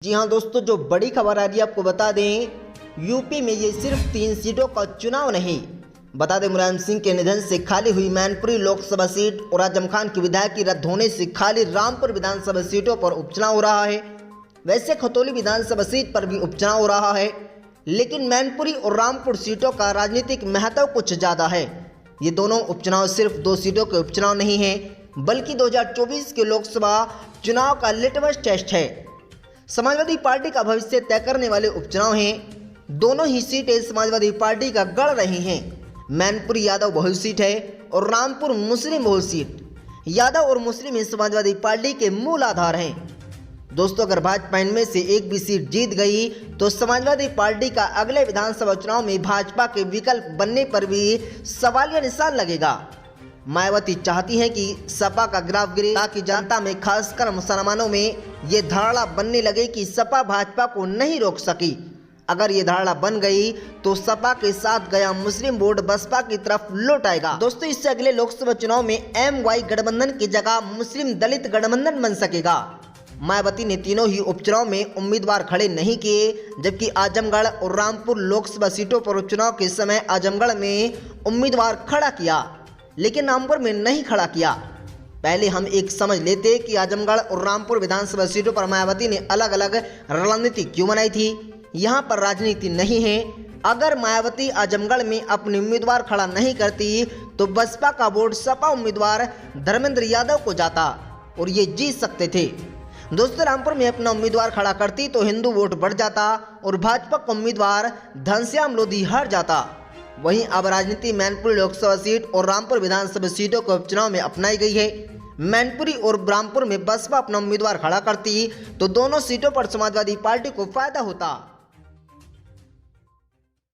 जी हाँ दोस्तों, जो बड़ी खबर आ रही है आपको बता दें, यूपी में ये सिर्फ 3 सीटों का चुनाव नहीं। बता दें, मुलायम सिंह के निधन से खाली हुई मैनपुरी लोकसभा सीट और आजम खान की विधायकी रद्द होने से खाली रामपुर विधानसभा सीटों पर उपचुनाव हो रहा है। वैसे खतौली विधानसभा सीट पर भी उपचुनाव हो रहा है, लेकिन मैनपुरी और रामपुर सीटों का राजनीतिक महत्व कुछ ज़्यादा है। ये दोनों उपचुनाव सिर्फ 2 सीटों के उपचुनाव नहीं है, बल्कि 2024 के लोकसभा चुनाव का लिटमस टेस्ट है। समाजवादी पार्टी का भविष्य तय करने वाले उपचुनाव हैं। दोनों ही सीटें समाजवादी पार्टी का गढ़ रही हैं। मैनपुरी यादव बहुल सीट है और रामपुर मुस्लिम बहुल सीट। यादव और मुस्लिम ही समाजवादी पार्टी के मूल आधार हैं। दोस्तों, अगर भाजपा इनमें से एक भी सीट जीत गई तो समाजवादी पार्टी का अगले विधानसभा चुनाव में भाजपा के विकल्प बनने पर भी सवालिया निशान लगेगा। मायावती चाहती हैं कि सपा का ग्राफ गिरे, ताकि जनता में खासकर मुसलमानों में ये धारणा बनने लगे कि सपा भाजपा को नहीं रोक सकी। अगर ये धारणा बन गई तो सपा के साथ गया मुस्लिम वोट बसपा की तरफ लौट आएगा। दोस्तों, इससे अगले लोकसभा चुनाव में MY गठबंधन की जगह मुस्लिम दलित गठबंधन बन सकेगा। मायावती ने तीनों ही उपचुनाव में उम्मीदवार खड़े नहीं किए, जबकि आजमगढ़ और रामपुर लोकसभा सीटों पर उपचुनाव के समय आजमगढ़ में उम्मीदवार खड़ा किया, लेकिन रामपुर में नहीं खड़ा किया। पहले हम एक समझ लेते कि आजमगढ़ और रामपुर विधानसभा सीटों पर मायावती ने अलग अलग रणनीति क्यों बनाई थी। यहाँ पर राजनीति नहीं है। अगर मायावती आजमगढ़ में अपने उम्मीदवार खड़ा नहीं करती तो बसपा का वोट सपा उम्मीदवार धर्मेंद्र यादव को जाता और ये जीत सकते थे। दोस्तों, रामपुर में अपना उम्मीदवार खड़ा करती तो हिंदू वोट बढ़ जाता और भाजपा का उम्मीदवार घनश्याम लोधी हार जाता। वहीं अब राजनीति मैनपुरी लोकसभा सीट और रामपुर विधानसभा सीटों को उपचुनाव में अपनाई गई है। मैनपुरी और रामपुर में बसपा अपना उम्मीदवार खड़ा करती तो दोनों सीटों पर समाजवादी पार्टी को फायदा होता।